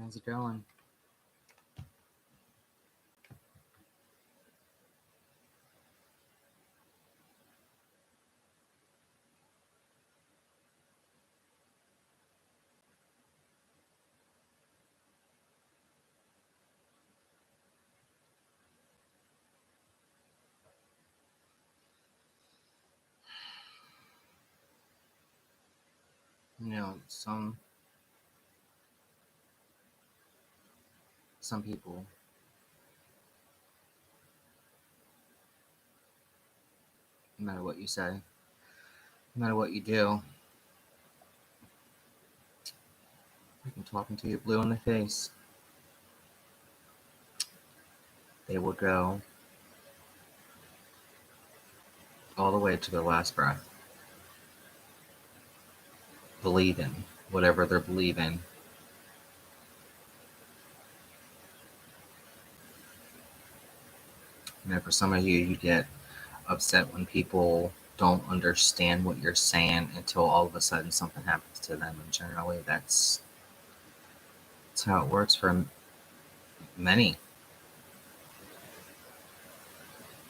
How's it going? Some people, no matter what you say, no matter what you do, they can talk until you're blue in the face. They will go all the way to their last breath, believing whatever they're believing. For some of you get upset when people don't understand what you're saying until all of a sudden something happens to them. And generally, that's how it works for many.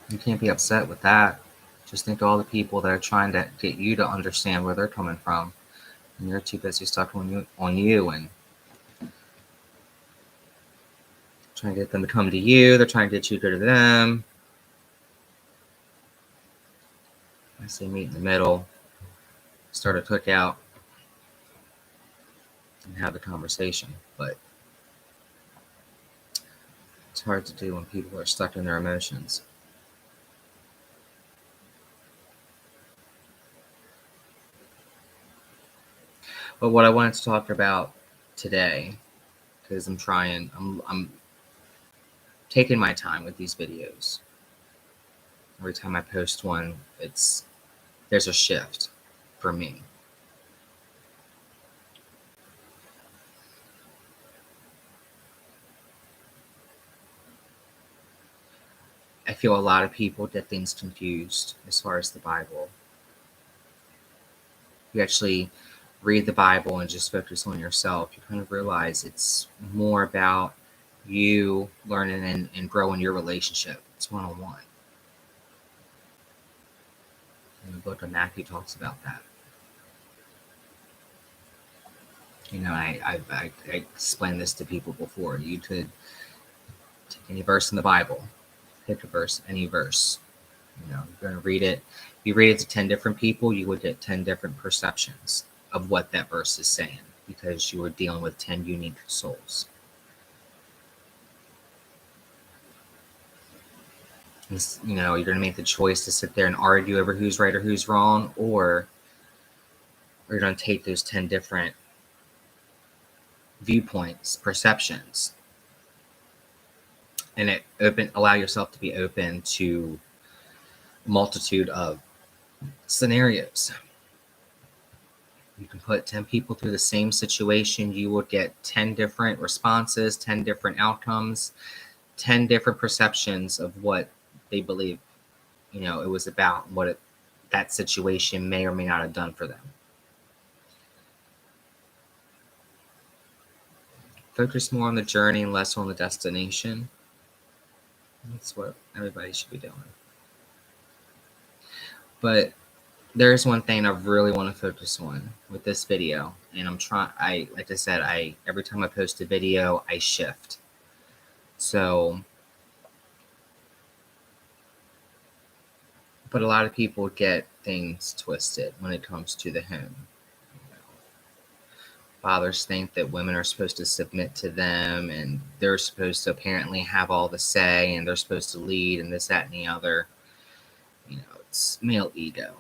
You can't be upset with that. Just think of all the people that are trying to get you to understand where they're coming from. And you're too busy stuck on you and trying to get them to come to you. They're trying to get you to go to them. I say meet in the middle, start a cookout, and have the conversation. But it's hard to do when people are stuck in their emotions. But what I wanted to talk about today, because I'm taking my time with these videos. Every time I post one, there's a shift for me. I feel a lot of people get things confused as far as the Bible. You actually read the Bible and just focus on yourself, you kind of realize it's more about you learning and growing your relationship. It's one-on-one. And the book of Matthew talks about that. I explained this to people before. You could take any verse in the Bible, pick a verse, any verse. You're going to read it. If you read it to 10 different people, you would get 10 different perceptions of what that verse is saying, because you were dealing with 10 unique souls. You're going to make the choice to sit there and argue over who's right or who's wrong, or you're going to take those 10 different viewpoints, perceptions, and allow yourself to be open to a multitude of scenarios. You can put 10 people through the same situation, you would get 10 different responses, 10 different outcomes, 10 different perceptions of what they believe it was about, what that situation may or may not have done for them. Focus more on the journey and less on the destination. That's what everybody should be doing. But there's one thing I really want to focus on with this video, and like I said, every time I post a video, I shift. So, but a lot of people get things twisted when it comes to the home. Fathers think that women are supposed to submit to them, and they're supposed to apparently have all the say, and they're supposed to lead, and this, that, and the other. It's male ego.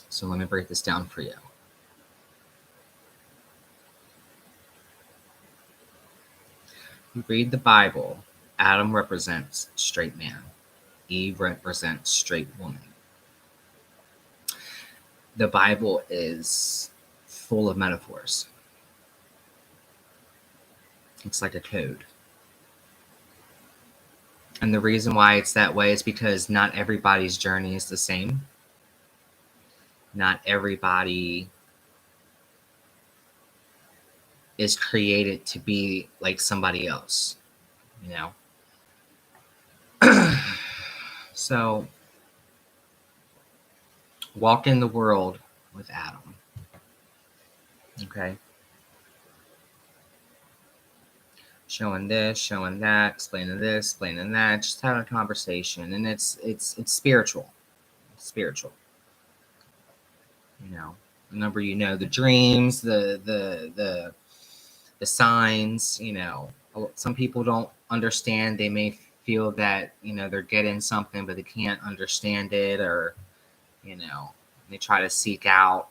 So let me break this down for you. You read the Bible, Adam represents straight man. Eve represents straight woman. The Bible is full of metaphors. It's like a code. And the reason why it's that way is because not everybody's journey is the same. Not everybody is created to be like somebody else, you know? So, walk in the world with Adam. Okay? Showing this, showing that, explaining this, explaining that, just having a conversation. And it's spiritual. It's spiritual. You know. Remember, the dreams, the signs, some people don't understand. They may feel that, they're getting something, but they can't understand it, or, they try to seek out.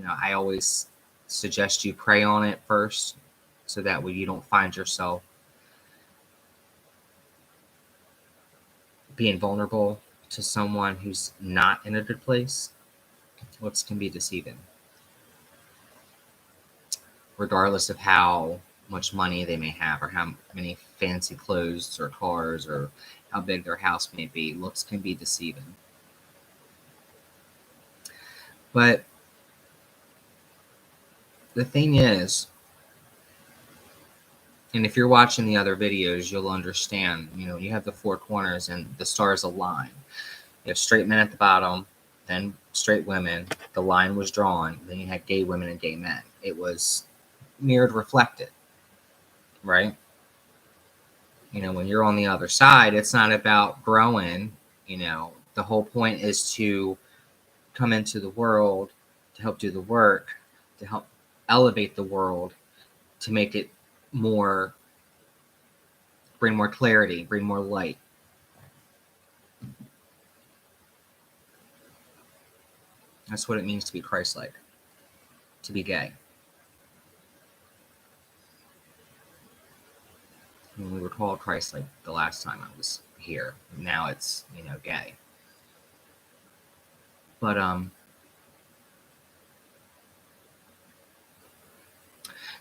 I always suggest you pray on it first, so that way you don't find yourself being vulnerable to someone who's not in a good place. Looks can be deceiving, regardless of how much money they may have, or how many fancy clothes or cars, or how big their house may be. Looks can be deceiving. But the thing is, and if you're watching the other videos, you'll understand, you have the four corners and the stars align. You have straight men at the bottom, then straight women. The line was drawn. Then you had gay women and gay men. It was mirrored, reflected, right? When you're on the other side, it's not about growing. The whole point is to come into the world, to help do the work, to help elevate the world, to make it bring more clarity, bring more light. That's what it means to be Christ-like, to be gay. We were called Christ-like the last time I was here. Now it's, gay. But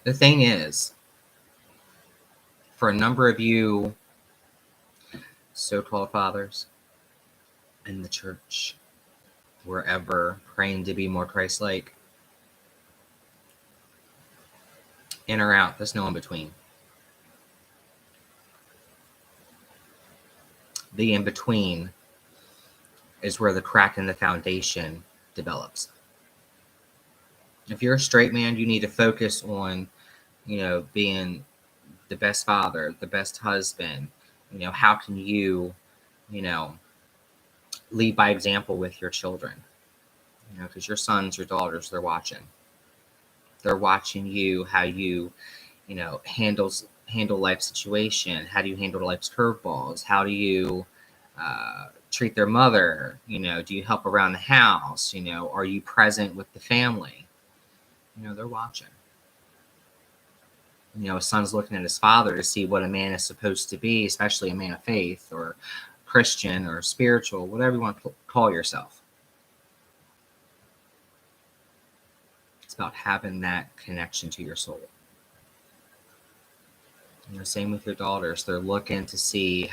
the thing is, for a number of you so-called fathers in the church, wherever, praying to be more Christ-like, in or out, there's no in between. The in between is where the crack in the foundation develops. If you're a straight man, you need to focus on, being the best father, the best husband. How can you, lead by example with your children? Because your sons, your daughters, they're watching. They're watching you, how you, handle life situation. How do you handle life's curveballs? How do you treat their mother? Do you help around the house? Are you present with the family? They're watching. A son's looking at his father to see what a man is supposed to be, especially a man of faith, or Christian, or spiritual, whatever you want to call yourself. It's about having that connection to your soul. Same with your daughters. They're looking to see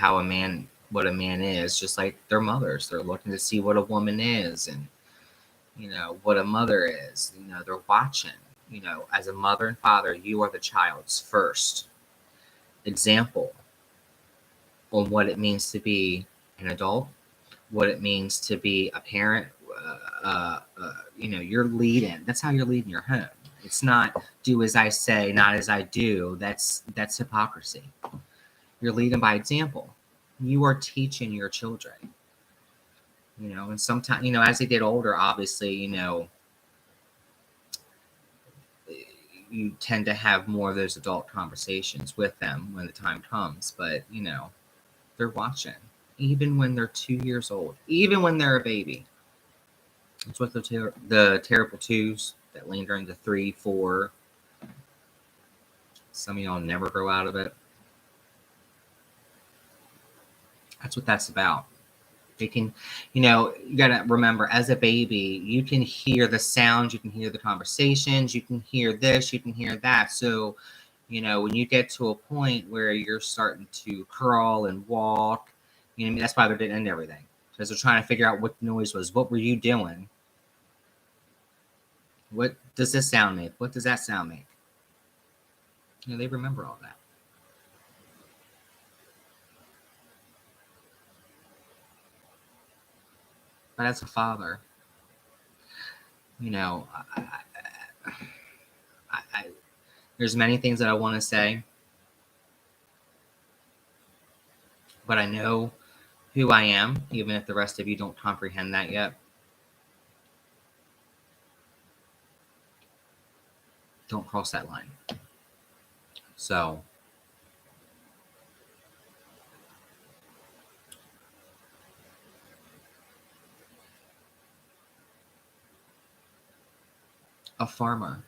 what a man is, just like their mothers. They're looking to see what a woman is, and what a mother is. They're watching. As a mother and father, you are the child's first example on what it means to be an adult, what it means to be a parent. You're leading. That's how you're leading your home. It's not do as I say, not as I do. That's hypocrisy. You're leading by example. You are teaching your children. And sometimes, as they get older, obviously, you tend to have more of those adult conversations with them when the time comes. But, they're watching. Even when they're 2 years old. Even when they're a baby. It's what the terrible twos that linger into 3, 4. Some of y'all never grow out of it. That's what that's about. They can, you got to remember, as a baby, you can hear the sounds, you can hear the conversations, you can hear this, you can hear that. So, when you get to a point where you're starting to crawl and walk, that's why they're getting into everything. Because they're trying to figure out what the noise was. What were you doing? What does this sound make? What does that sound make? They remember all that. But as a father, I, there's many things that I want to say, but I know who I am, even if the rest of you don't comprehend that yet. Don't cross that line. So, a farmer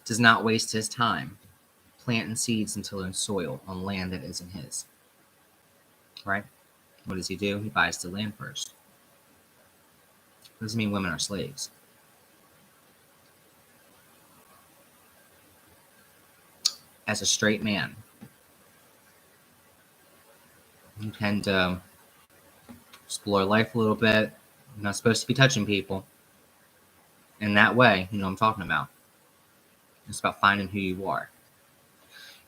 does not waste his time planting seeds and tilling soil on land that isn't his. Right? What does he do? He buys the land first. Doesn't mean women are slaves. As a straight man, you tend to explore life a little bit. You're not supposed to be touching people. In that way, you know what I'm talking about. It's about finding who you are.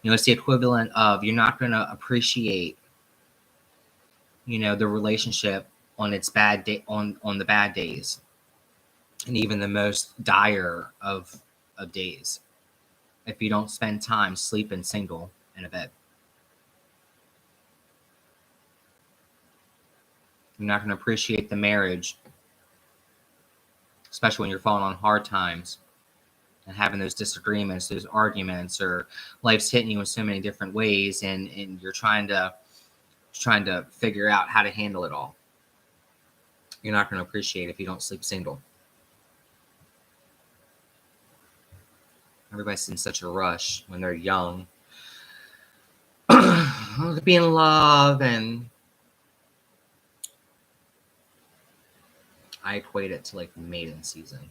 It's the equivalent of you're not going to appreciate, the relationship on its bad day, on the bad days, and even the most dire of days, if you don't spend time sleeping single in a bed. You're not going to appreciate the marriage, especially when you're falling on hard times and having those disagreements, those arguments, or life's hitting you in so many different ways, and you're trying to figure out how to handle it all. You're not going to appreciate it if you don't sleep single. Everybody's in such a rush when they're young to be in love, and I equate it to like mating season.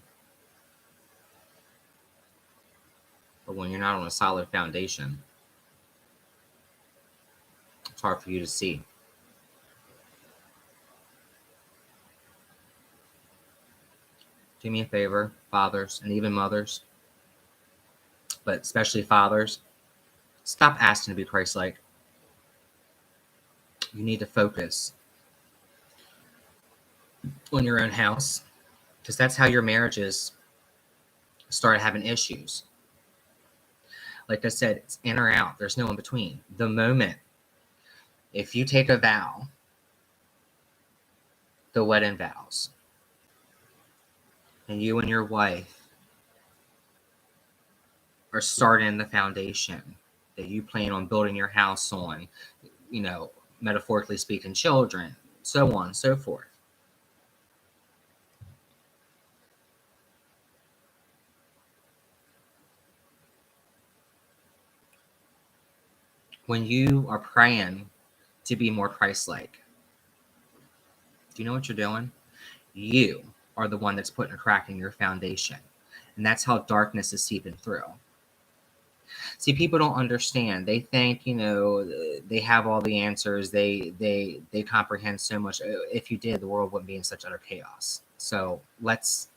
But when you're not on a solid foundation, it's hard for you to see. Do me a favor, fathers, and even mothers, but especially fathers, stop asking to be Christ-like. You need to focus on your own house, because that's how your marriages start having issues. Like I said, it's in or out. There's no in between. The moment, if you take a vow, the wedding vows, and you and your wife are starting the foundation that you plan on building your house on, metaphorically speaking, children, so on and so forth. When you are praying to be more Christ-like, do you know what you're doing? You are the one that's putting a crack in your foundation. And that's how darkness is seeping through. See, people don't understand. They think, they have all the answers. They comprehend so much. If you did, the world wouldn't be in such utter chaos. So let's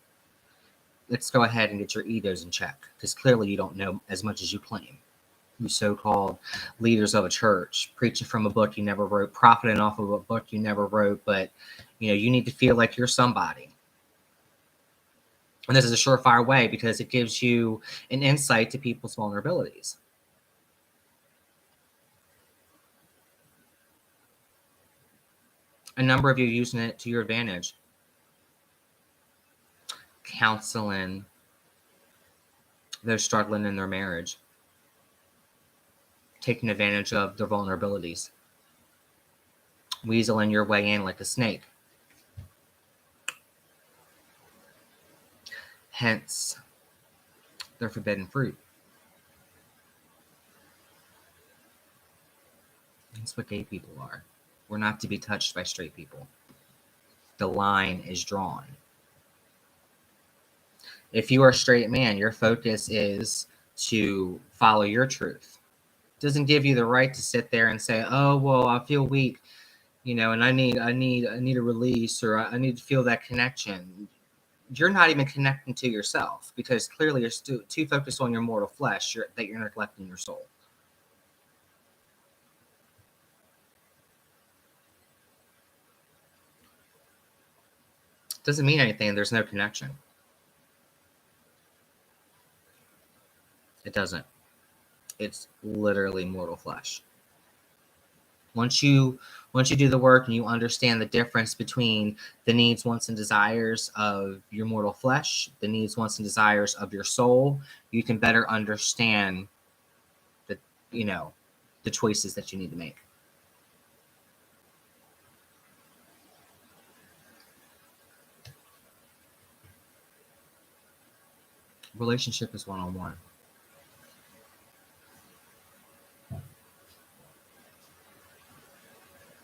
go ahead and get your egos in check, because clearly you don't know as much as you claim. You so-called leaders of a church, preaching from a book you never wrote, profiting off of a book you never wrote, but you need to feel like you're somebody. And this is a surefire way, because it gives you an insight to people's vulnerabilities. A number of you using it to your advantage. Counseling those struggling in their marriage. Taking advantage of their vulnerabilities. Weaseling your way in like a snake. Hence, their forbidden fruit. That's what gay people are. We're not to be touched by straight people. The line is drawn. If you are a straight man, your focus is to follow your truth. It doesn't give you the right to sit there and say, "Oh, well, I feel weak, and I need a release, or I need to feel that connection." you're not even connecting to yourself, because clearly you're too focused on your mortal flesh that you're neglecting your soul. Doesn't mean anything. There's no connection. It doesn't. It's literally mortal flesh. Once you do the work and you understand the difference between the needs, wants, and desires of your mortal flesh, the needs, wants, and desires of your soul, you can better understand the the choices that you need to make. Relationship is one-on-one.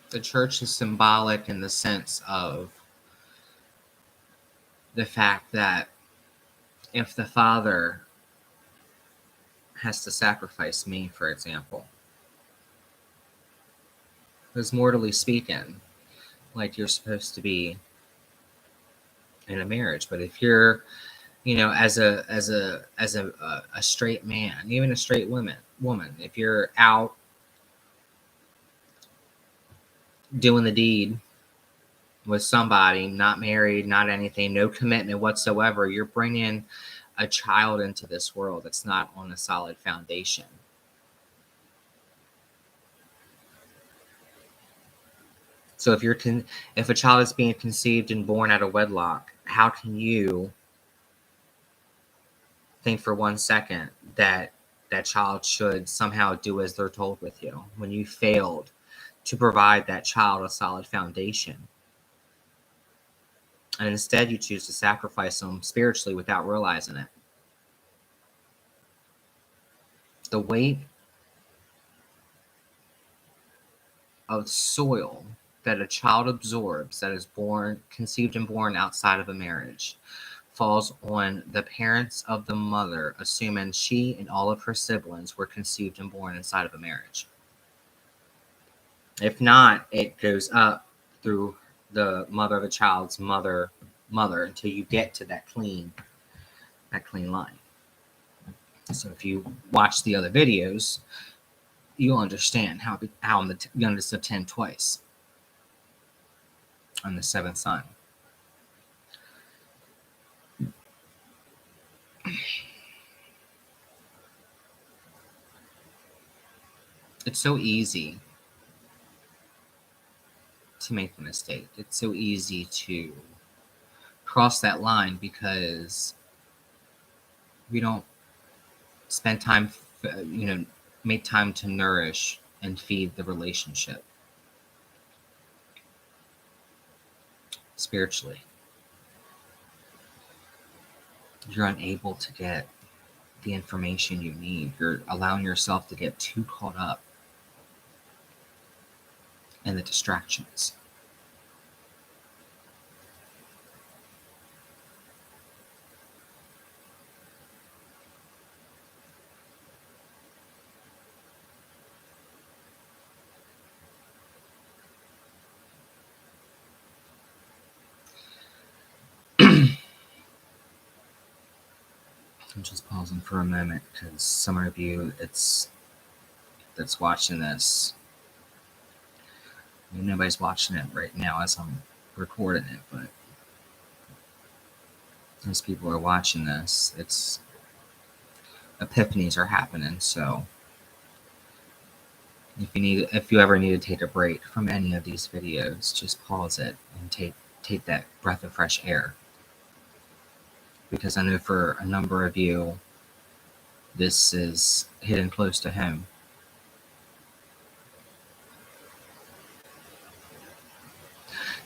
The church is symbolic in the sense of the fact that if the Father has to sacrifice me, for example, because mortally speaking, like, you're supposed to be in a marriage, but if you're, as a straight man, even a straight woman, if you're out doing the deed with somebody, not married, not anything, no commitment whatsoever, you're bringing a child into this world that's not on a solid foundation. So if a child is being conceived and born out of wedlock, how can you think for 1 second that that child should somehow do as they're told with you, when you failed to provide that child a solid foundation? And instead you choose to sacrifice them spiritually without realizing it. The weight of soil that a child absorbs that is conceived and born outside of a marriage falls on the parents of the mother, assuming she and all of her siblings were conceived and born inside of a marriage. If not, it goes up through the mother of the child's mother until you get to that clean line. So if you watch the other videos, you'll understand how I'm the youngest of 10 twice. I'm the 7th son. It's so easy to make the mistake. It's so easy to cross that line because we don't spend time, make time to nourish and feed the relationship spiritually. You're unable to get the information you need. You're allowing yourself to get too caught up in the distractions. I'm just pausing for a moment because some of you that's watching this, nobody's watching it right now as I'm recording it, but as people are watching this, it's epiphanies are happening. So if you ever need to take a break from any of these videos, just pause it and take that breath of fresh air. Because I know for a number of you, this is hitting close to home.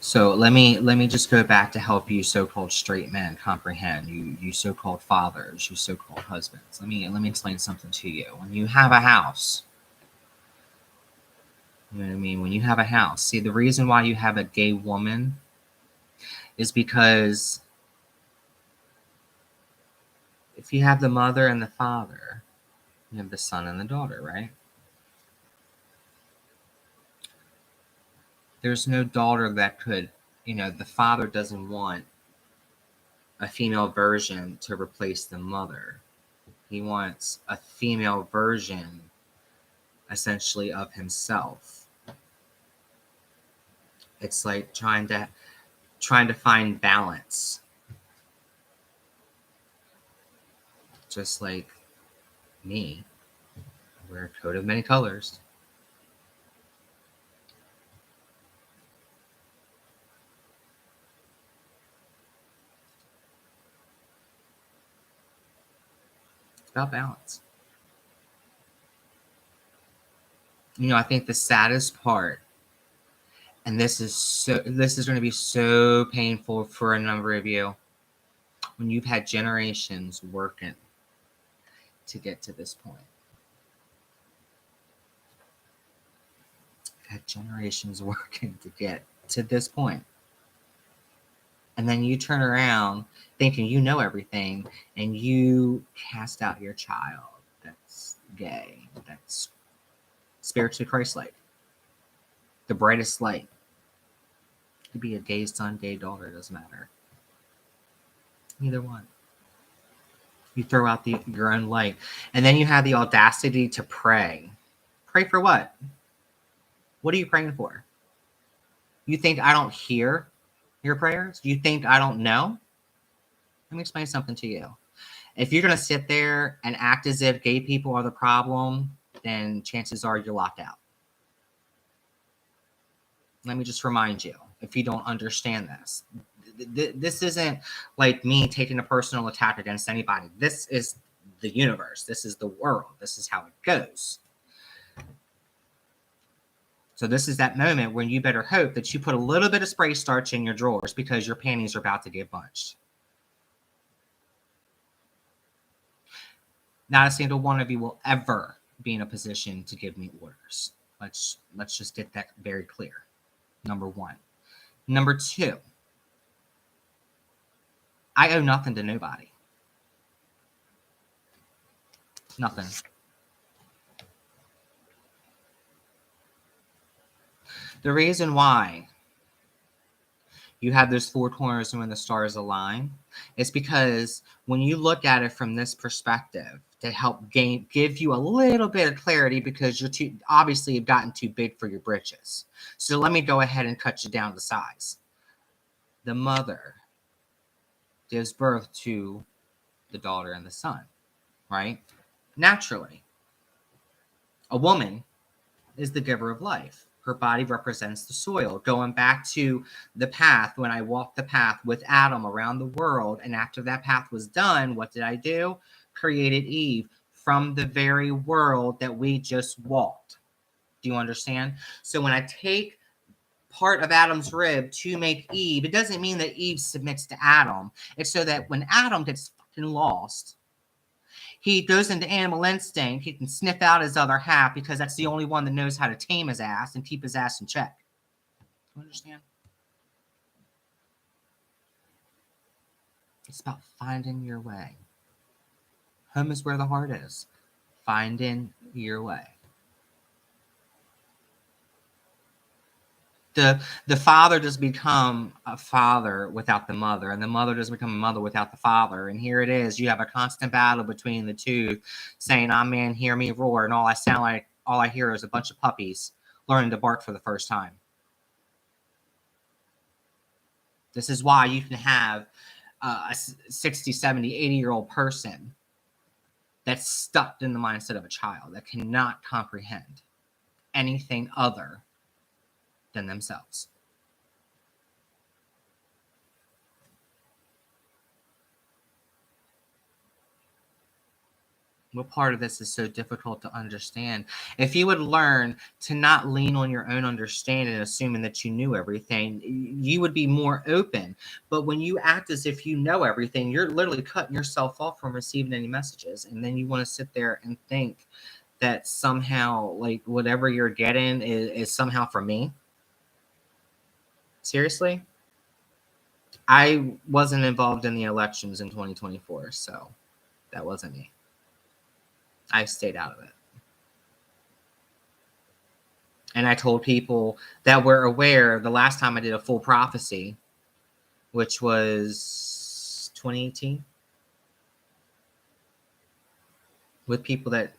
So let me just go back to help you so-called straight men comprehend. You so-called fathers, you so-called husbands. Let me explain something to you. When you have a house, you know what I mean? When you have a house, see, the reason why you have a gay woman is because if you have the mother and the father, you have the son and the daughter, right? There's no daughter that could, the father doesn't want a female version to replace the mother. He wants a female version, essentially, of himself. It's like trying to find balance. Just like me, I wear a coat of many colors. It's about balance. I think the saddest part, and this is going to be so painful for a number of you, when you've had generations working to get to this point. Had generations working to get to this point. And then you turn around thinking you know everything, and you cast out your child that's gay, that's spiritually Christ-like. The brightest light. It could be a gay son, gay daughter, it doesn't matter. Either one. You throw out your own light. And then you have the audacity to pray. Pray for what? What are you praying for? You think I don't hear your prayers? You think I don't know? Let me explain something to you. If you're going to sit there and act as if gay people are the problem, then chances are you're locked out. Let me just remind you, if you don't understand this. This isn't like me taking a personal attack against anybody. This is the universe. This is the world. This is how it goes. So this is that moment when you better hope that you put a little bit of spray starch in your drawers because your panties are about to get bunched. Not a single one of you will ever be in a position to give me orders. Let's just get that very clear. Number one. Number two, I owe nothing to nobody. Nothing. The reason why you have those four corners and when the stars align is because when you look at it from this perspective, to help give you a little bit of clarity, because you're obviously have gotten too big for your britches. So let me go ahead and cut you down to size. The mother gives birth to the daughter and the son, right? Naturally. A woman is the giver of life. Her body represents the soil. Going back to the path, when I walked the path with Adam around the world, and after that path was done, what did I do? Created Eve from the very world that we just walked. Do you understand? So when I take part of Adam's rib to make Eve, it doesn't mean that Eve submits to Adam. It's so that when Adam gets fucking lost, he goes into animal instinct. He can sniff out his other half because that's the only one that knows how to tame his ass and keep his ass in check. You understand? It's about finding your way. Home is where the heart is. Finding your way. The father doesn't become a father without the mother, and the mother doesn't become a mother without the father. And here it is. You have a constant battle between the two, saying, "Ah, man, hear me roar," and all I hear is a bunch of puppies learning to bark for the first time. This is why you can have a 60, 70, 80-year-old person that's stuck in the mindset of a child that cannot comprehend anything other than themselves. What part of this is so difficult to understand? If you would learn to not lean on your own understanding, assuming that you knew everything, you would be more open. But when you act as if you know everything, you're literally cutting yourself off from receiving any messages. And then you want to sit there and think that somehow, like, whatever you're getting is somehow for me. Seriously? I wasn't involved in the elections in 2024, so that wasn't me. I stayed out of it. And I told people that were aware the last time I did a full prophecy, which was 2018, with people that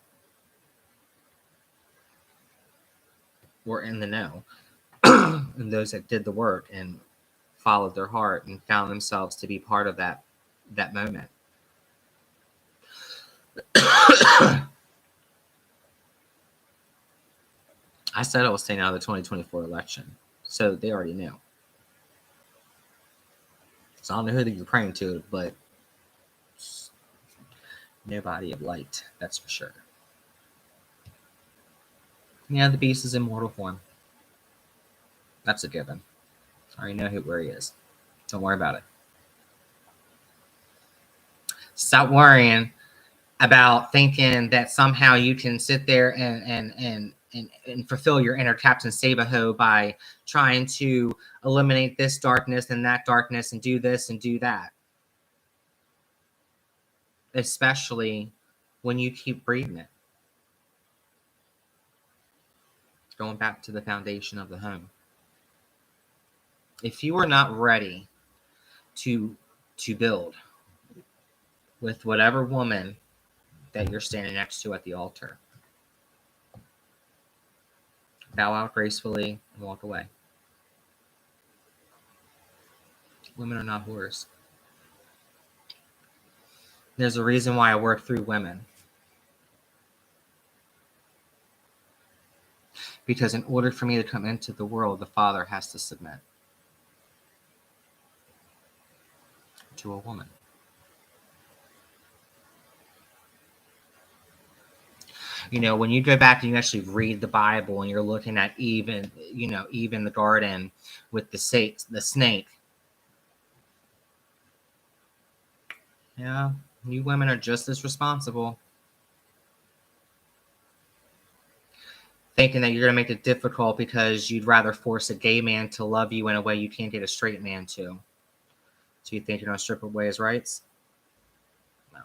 were in the know and those that did the work and followed their heart and found themselves to be part of that moment. I said I was staying out of the 2024 election, so they already knew. So I don't know who you're praying to, but nobody of light, that's for sure. Yeah, the beast is in mortal form. That's a given. I already know where he is. Don't worry about it. Stop worrying about thinking that somehow you can sit there and fulfill your inner Captain Sabaho by trying to eliminate this darkness and that darkness and do this and do that. Especially when you keep breeding it. Going back to the foundation of the home. If you are not ready to build with whatever woman that you're standing next to at the altar, bow out gracefully and walk away. Women are not whores. There's a reason why I work through women. Because in order for me to come into the world, the father has to submit to a woman. You know, when you go back and you actually read the Bible and you're looking at even the garden with the snake. Yeah, you women are just as responsible. Thinking that you're going to make it difficult because you'd rather force a gay man to love you in a way you can't get a straight man to. So you think you're going to strip away his rights? No.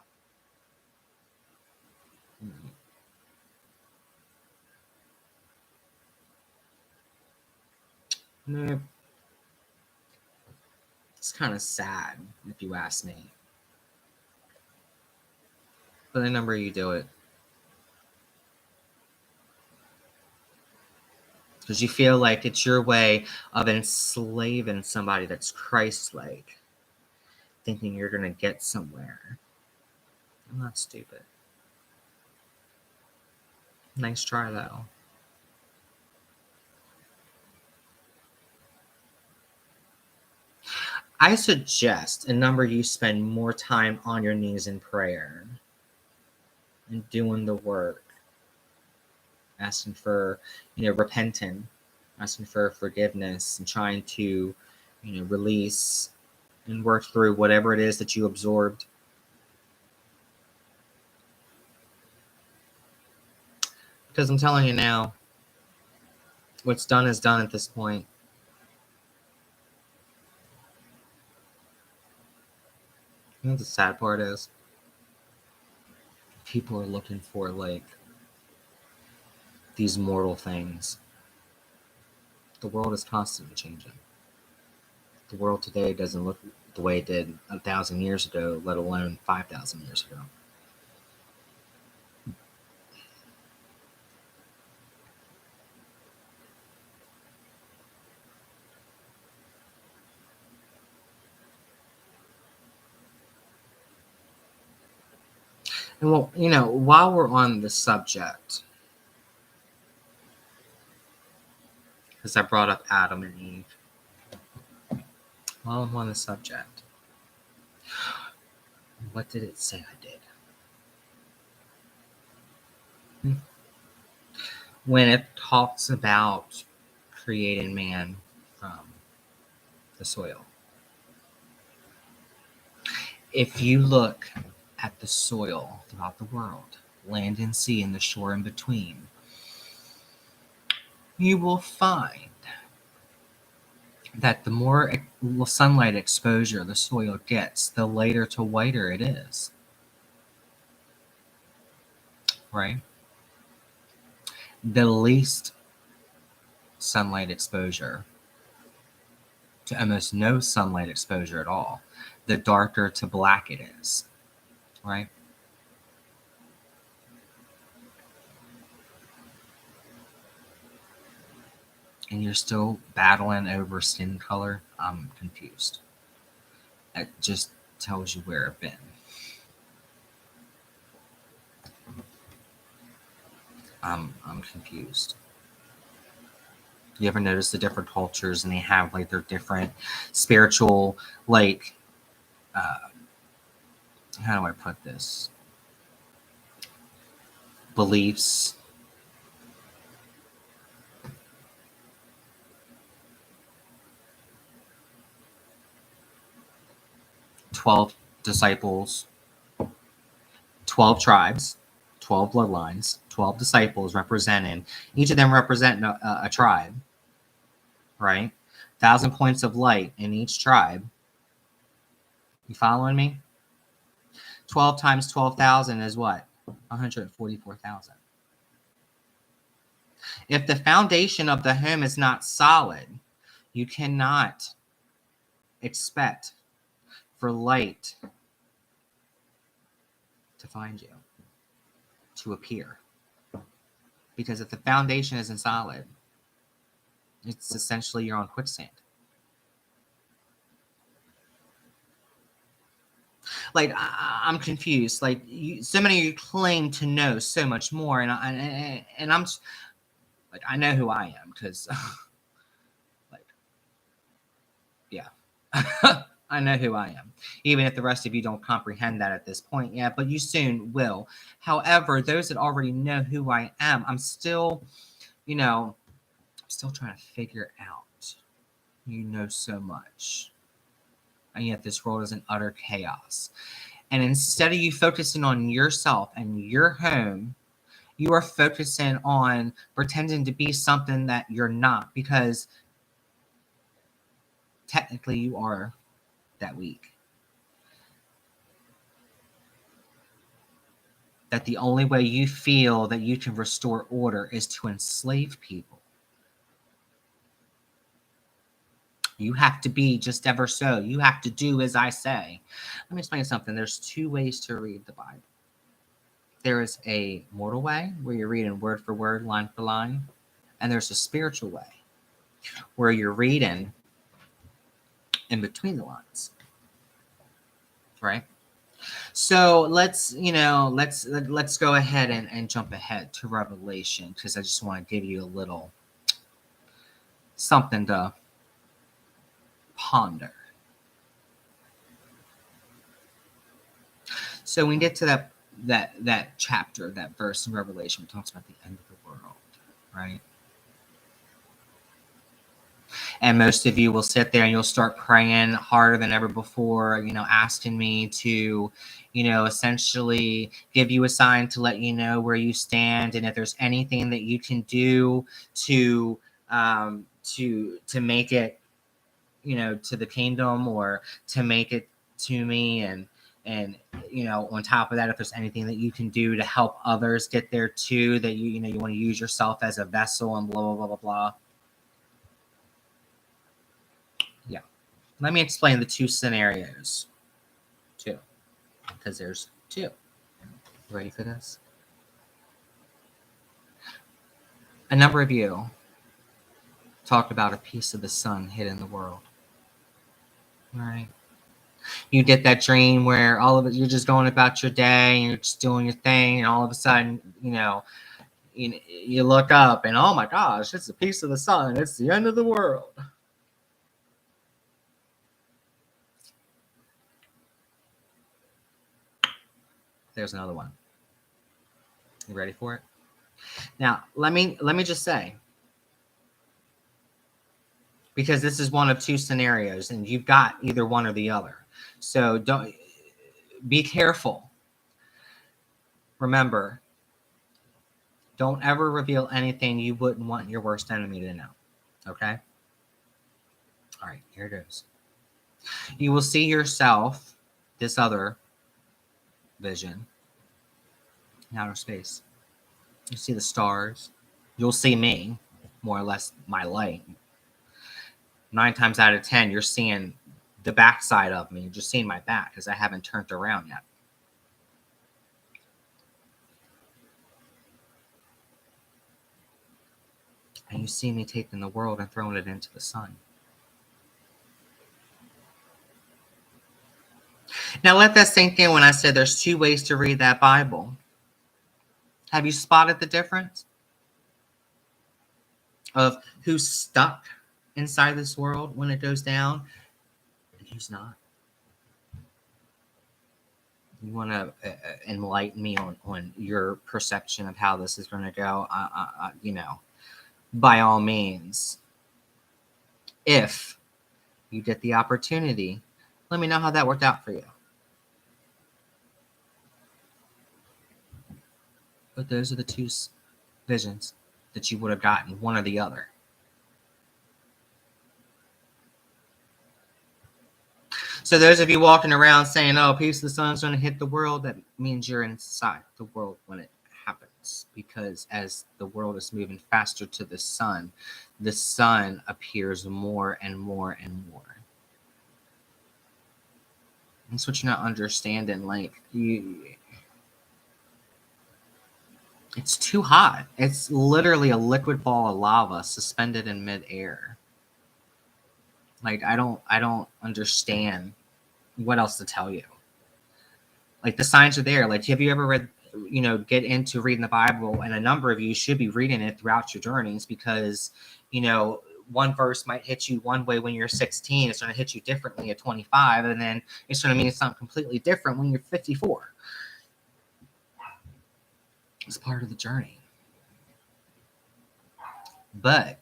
Mm-hmm. No. It's kind of sad, if you ask me. But the number you do it. Because you feel like it's your way of enslaving somebody that's Christ-like. Thinking you're going to get somewhere. I'm not stupid. Nice try, though. I suggest a number you spend more time on your knees in prayer and doing the work, asking for, repenting, asking for forgiveness, and trying to, release and work through whatever it is that you absorbed. Because I'm telling you now, what's done is done at this point. You know what the sad part is? People are looking for, these mortal things. The world is constantly changing. The world today doesn't look the way it did 1,000 years ago, let alone 5,000 years ago. And well, while we're on the subject, because I brought up Adam and Eve, while I'm on the subject, what did it say I did? When it talks about creating man from the soil. If you look at the soil throughout the world, land and sea and the shore in between, you will find that the more sunlight exposure the soil gets, the lighter to whiter it is. Right? The least sunlight exposure to almost no sunlight exposure at all, the darker to black it is, right? And you're still battling over skin color. I'm confused. It just tells you where I've been. I'm confused. You ever notice the different cultures and they have like their different spiritual, like, how do I put this? Beliefs. "12 disciples, 12 tribes, 12 bloodlines, 12 disciples represented. Each of them represent a tribe, right? 1,000 points of light in each tribe. You following me? 12 times 12,000 is what? 144,000. If the foundation of the home is not solid, you cannot expect for light to find you, to appear. Because if the foundation isn't solid, it's essentially you're on quicksand. Like, I'm confused. Like, so many of you claim to know so much more, and I'm like, I know who I am because, like, yeah, I know who I am. Even if the rest of you don't comprehend that at this point yet, but you soon will. However, those that already know who I am, I'm still, I'm still trying to figure out. You know so much. And yet this world is in utter chaos. And instead of you focusing on yourself and your home, you are focusing on pretending to be something that you're not, because technically you are that weak. That the only way you feel that you can restore order is to enslave people. You have to be just ever so. You have to do as I say. Let me explain something. There's two ways to read the Bible. There is a mortal way where you're reading word for word, line for line. And there's a spiritual way where you're reading in between the lines. Right? So let's go ahead and jump ahead to Revelation, because I just want to give you a little something to ponder. So when we get to that chapter, that verse in Revelation, it talks about the end of the world, right? And most of you will sit there and you'll start praying harder than ever before, asking me to, essentially give you a sign to let you know where you stand, and if there's anything that you can do to make it, to the kingdom, or to make it to me, and on top of that, if there's anything that you can do to help others get there too, that you want to use yourself as a vessel, and blah blah blah blah blah. Yeah, let me explain the two scenarios too, because there's two. Ready for this? A number of you talked about a piece of the sun hid in the world. Right. You get that dream where all of it, you're just going about your day and you're just doing your thing, and all of a sudden, you look up and, oh my gosh, it's a piece of the sun. It's the end of the world. There's another one. You ready for it? Now, let me just say, because this is one of two scenarios, and you've got either one or the other. So don't be careful. Remember, don't ever reveal anything you wouldn't want your worst enemy to know. Okay? All right, here it goes. You will see yourself, this other vision, in outer space. You see the stars. You'll see me, more or less my light. 9 times out of 10, you're seeing the backside of me. You're just seeing my back because I haven't turned around yet. And you see me taking the world and throwing it into the sun. Now let that sink in when I said there's two ways to read that Bible. Have you spotted the difference of who's stuck inside this world when it goes down and who's not? You want to enlighten me on your perception of how this is going to go? By all means, if you get the opportunity, let me know how that worked out for you. But those are the two visions that you would have gotten, one or the other. So those of you walking around saying, oh, piece of the sun's going to hit the world, that means you're inside the world when it happens. Because as the world is moving faster to the sun appears more and more and more. That's what you're not understanding. Like, it's too hot. It's literally a liquid ball of lava suspended in midair. Like, I don't understand what else to tell you. Like, the signs are there. Like, have you ever read, get into reading the Bible? And a number of you should be reading it throughout your journeys because, one verse might hit you one way when you're 16. It's going to hit you differently at 25. And then it's going to mean something completely different when you're 54. It's part of the journey. But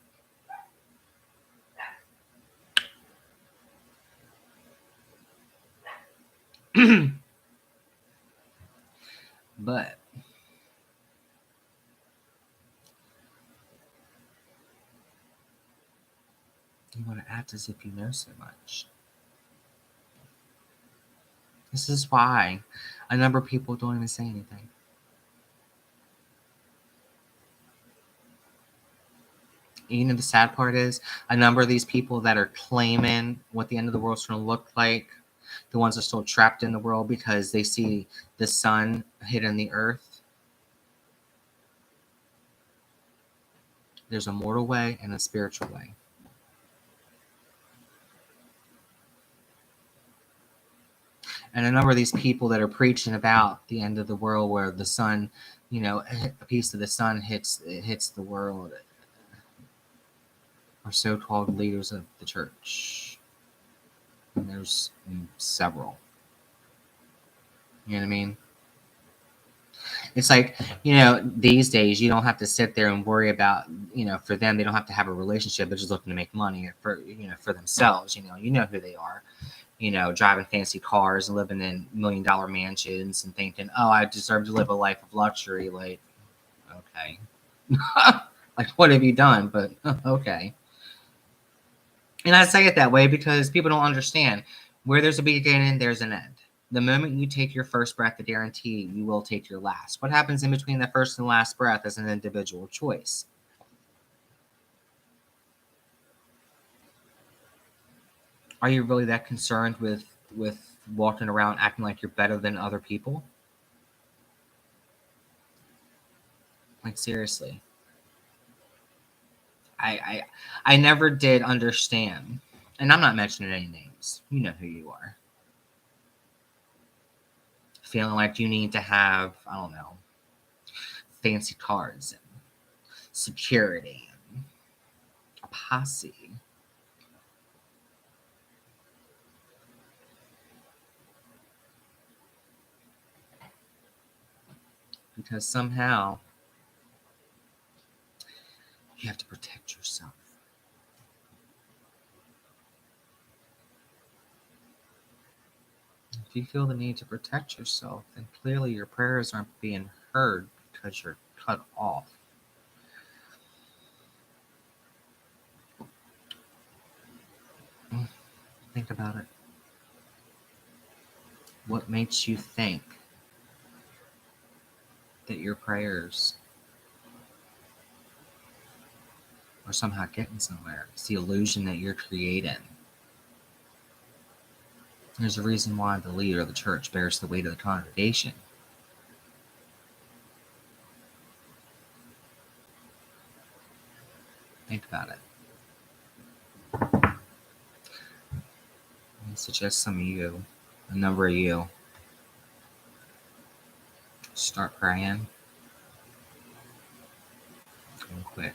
but you want to act as if you know so much. This is why a number of people don't even say anything. The sad part is a number of these people that are claiming what the end of the world is going to look like, the ones that are still trapped in the world because they see the sun hitting the earth. There's a mortal way and a spiritual way. And a number of these people that are preaching about the end of the world where the sun, a piece of the sun hits the world are so-called leaders of the church. And there's several. You know what I mean? It's like, these days you don't have to sit there and worry about, for them, they don't have to have a relationship. They're just looking to make money for themselves. You know who they are. Driving fancy cars and living in $1 million mansions and thinking, oh, I deserve to live a life of luxury. Like, okay. Like, what have you done? But, okay. And I say it that way because people don't understand. Where there's a beginning, there's an end. The moment you take your first breath, I guarantee you will take your last. What happens in between the first and last breath is an individual choice. Are you really that concerned with walking around acting like you're better than other people? Like, seriously. I never did understand, and I'm not mentioning any names. You know who you are. Feeling like you need to have, I don't know, fancy cars and security and a posse. Because somehow you have to protect yourself. If you feel the need to protect yourself, then clearly your prayers aren't being heard because you're cut off. Think about it. What makes you think that your prayers are somehow getting somewhere? It's the illusion that you're creating. There's a reason why the leader of the church bears the weight of the congregation. Think about it. I suggest some of you, a number of you, start praying real quick.